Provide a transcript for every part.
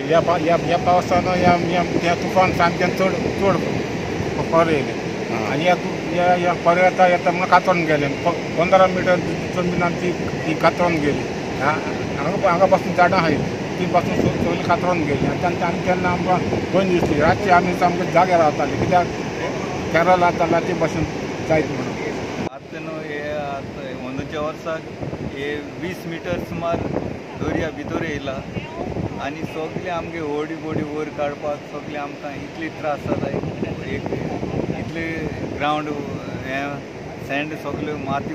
या पावसानं या तुफान सामकें चड पडयलें आनी या पर्यता येता म्हाका कातरून गेले 15 मिटर जमीन आमची ती कातरून गेली हांगा पासून झाडां आहात ती पासून सगळी कातरून गेली आनी तेन्ना आमकां भंय दिसली रातची आमी सामके जागे रावताले कित्याक केरळ जाताला ते भाशेन जायत म्हणून आतां न्हू हे अंदूच्या वर्साक हे 20 मिटर सुमार दर्या भितर येयला आनी सगळे आमगे होडी बोडी वयर काडपाक सगळे आमकां इतले त्रास जाता इतले ग्रावंड हे सँड सगळे माती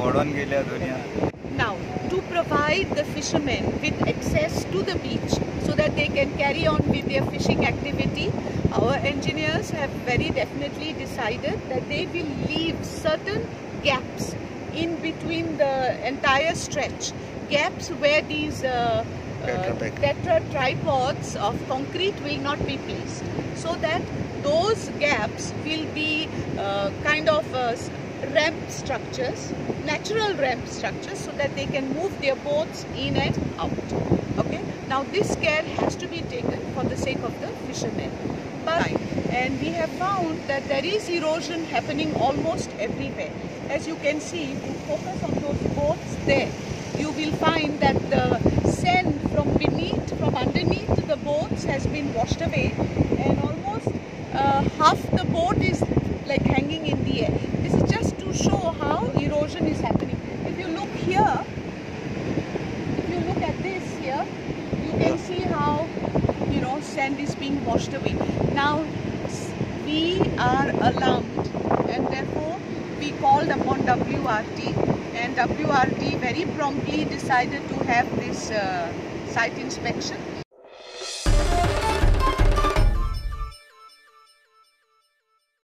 ओडोन गेल्या दर्यान. Now, to provide the fishermen with access to the beach so that they can carry on with their fishing activity, our engineers have very definitely decided that they will leave certain gaps in between the entire stretch, gaps where these tetra tripods of concrete will not be placed, so that those gaps will be kind of ramp structures, natural ramp structures, so that they can move their boats in and out. Okay. Now this care has to be taken for the sake of the fishermen. And we have found that there is erosion happening almost everywhere. As you can see, if you focus on those boats there, you will find that the sand from underneath the boats has been washed away, and almost half the boat is like hanging in the air. This is just to show how erosion is happening. If you look here, if you look at this here, you can see how sand is being washed away. Now we are alarmed, and therefore we called upon WRT, and WRT very promptly decided to have this site inspection.